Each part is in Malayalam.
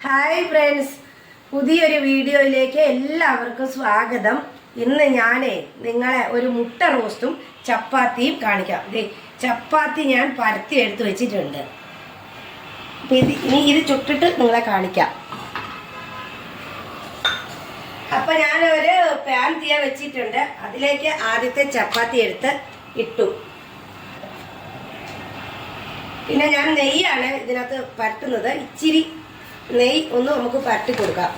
ഹായ് ഫ്രണ്ട്സ്, പുതിയൊരു വീഡിയോയിലേക്ക് എല്ലാവർക്കും സ്വാഗതം. ഇന്ന് ഞാനേ നിങ്ങളെ ഒരു മുട്ട റോസ്റ്റും ചപ്പാത്തിയും കാണിക്കാം. ചപ്പാത്തി ഞാൻ പരത്തി എടുത്ത് വെച്ചിട്ടുണ്ട്. ഇനി ഇത് ചുട്ടിട്ട് നിങ്ങളെ കാണിക്കാം. അപ്പം ഞാനൊരു പാൻ തീയാൻ വെച്ചിട്ടുണ്ട്. അതിലേക്ക് ആദ്യത്തെ ചപ്പാത്തി എടുത്ത് ഇട്ടു. പിന്നെ ഞാൻ നെയ്യാണ് ഇതിനകത്ത് പരട്ടുന്നത്. ഇച്ചിരി നെയ്യ് ഒന്ന് നമുക്ക് പരട്ടി കൊടുക്കാം.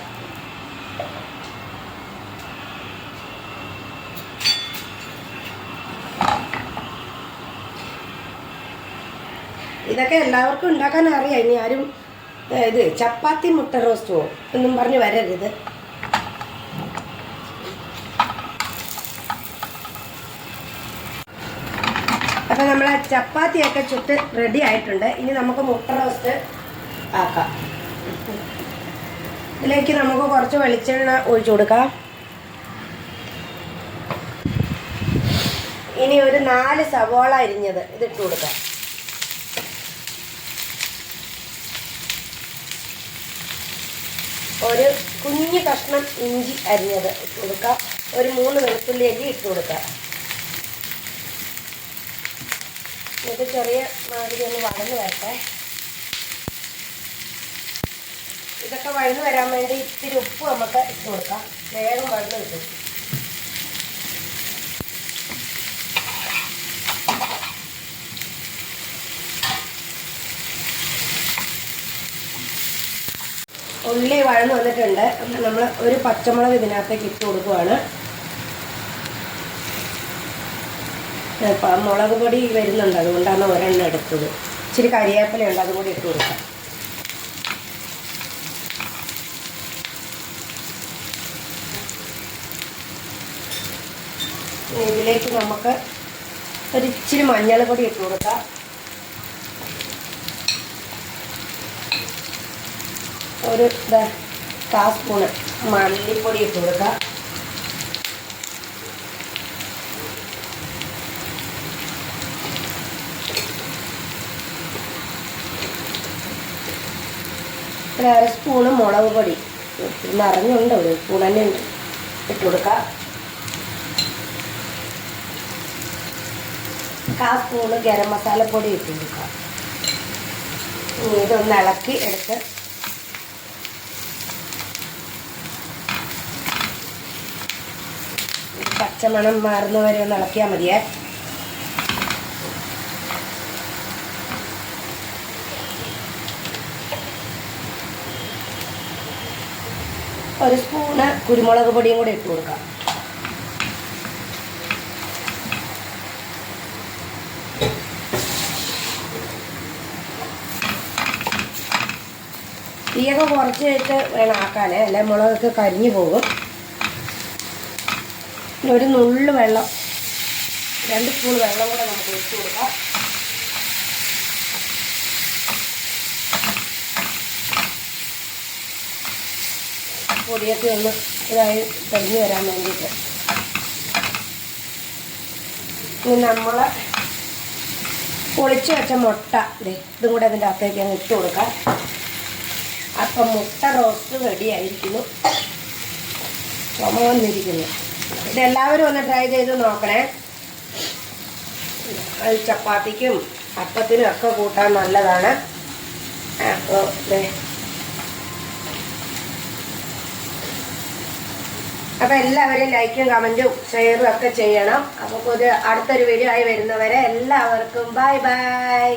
ഇതൊക്കെ എല്ലാവർക്കും ഉണ്ടാക്കാൻ അറിയാം. ഇനി ആരും ഇത് ചപ്പാത്തി മുട്ട റോസ്റ്റോ എന്നും പറഞ്ഞ് വരരുത്. അപ്പം നമ്മളെ ചപ്പാത്തിയൊക്കെ ചുട്ട് റെഡി ആയിട്ടുണ്ട്. ഇനി നമുക്ക് മുട്ട റോസ്റ്റ് ആക്കാം. ഇതിലേക്ക് നമുക്ക് കുറച്ച് വെളിച്ചെണ്ണ ഒഴിച്ചു കൊടുക്കാം. ഇനി ഒരു 4 സവോള അരിഞ്ഞത് ഇതിട്ട് കൊടുക്കാം. ഒരു കുഞ്ഞു കഷ്ണം ഇഞ്ചി അരിഞ്ഞത് ഇട്ട് കൊടുക്കാം. ഒരു 3 വെളുത്തുള്ളി അരി ഇട്ട് കൊടുക്കാം. ഇത് ചെറിയ മാതിരി ഒന്ന് വഴന്ന് വരട്ടെ. ഇതൊക്കെ വഴന്ന് വരാൻ വേണ്ടി ഇത്തിരി ഉപ്പ് നമുക്ക് ഇട്ട് കൊടുക്കാം. വേഗം വഴന്ന് കിട്ടും. ഉള്ളി വഴന്ന് വന്നിട്ടുണ്ട്. നമ്മൾ ഒരു പച്ചമുളക് ഇതിനകത്തേക്ക് ഇട്ട് കൊടുക്കുവാണ്. മുളക് പൊടി വരുന്നുണ്ട്, അതുകൊണ്ടാണ് ഒരെണ്ണം എടുത്തത്. ഇച്ചിരി കരിവേപ്പിലയുണ്ട്, അതും കൂടി ഇട്ട് കൊടുക്കാം. ഇതിലേക്ക് നമുക്ക് ഒരു ഇച്ചിരി മഞ്ഞൾ പൊടി ഇട്ട് കൊടുക്കാം. ഒരു 1/4 സ്പൂണ് മല്ലിപ്പൊടി ഇട്ട് കൊടുക്കാം. ഒരു 1/2 സ്പൂണ് മുളക് പൊടി നിറഞ്ഞുണ്ട്, 1 സ്പൂൺ തന്നെ ഉണ്ട്, ഇട്ട് കൊടുക്കാം. 1/4 സ്പൂണ് ഗരം മസാലപ്പൊടി ഇട്ട് കൊടുക്കാം. ഇതൊന്ന് ഇളക്കി എടുത്ത് പച്ചമണം മാറുന്നവരെ ഒന്ന് ഇളക്കിയാൽ മതിയേ. ഒരു സ്പൂണ് കുരുമുളക് പൊടിയും കൂടി ഇട്ട് കൊടുക്കാം. തീയൊക്കെ കുറച്ച് വെച്ച് വേണം ആക്കാനേ, അല്ലെ മുളകൊക്കെ കരിഞ്ഞു പോകും. ഒരു നുള്ളു വെള്ളം, 2 സ്പൂൺ വെള്ളം കൂടെ നമുക്ക് ഒഴിച്ച് കൊടുക്കാം. പൊടിയൊക്കെ ഒന്ന് ഇതായി കരിഞ്ഞു വരാൻ വേണ്ടിയിട്ട് ഇനി നമ്മൾ പൊളിച്ച് വെച്ച മുട്ട ഇതും കൂടെ അതിൻ്റെ അകത്തേക്ക് അങ്ങ് ഇട്ട് കൊടുക്കാം. അപ്പം മുട്ട റോസ്റ്റ് റെഡി ആയിരിക്കുന്നു, വന്നിരിക്കുന്നു. ഇതെല്ലാവരും ഒന്ന് ട്രൈ ചെയ്ത് നോക്കണേ. ചപ്പാത്തിക്കും അപ്പത്തിനും ഒക്കെ കൂട്ടാൻ നല്ലതാണ്. അപ്പോൾ എല്ലാവരും ലൈക്കും കമൻറ്റും ഷെയറും ഒക്കെ ചെയ്യണം. അപ്പോൾ അടുത്തൊരു വീഡിയോ ആയി വരുന്നവരെ എല്ലാവർക്കും ബൈ ബൈ.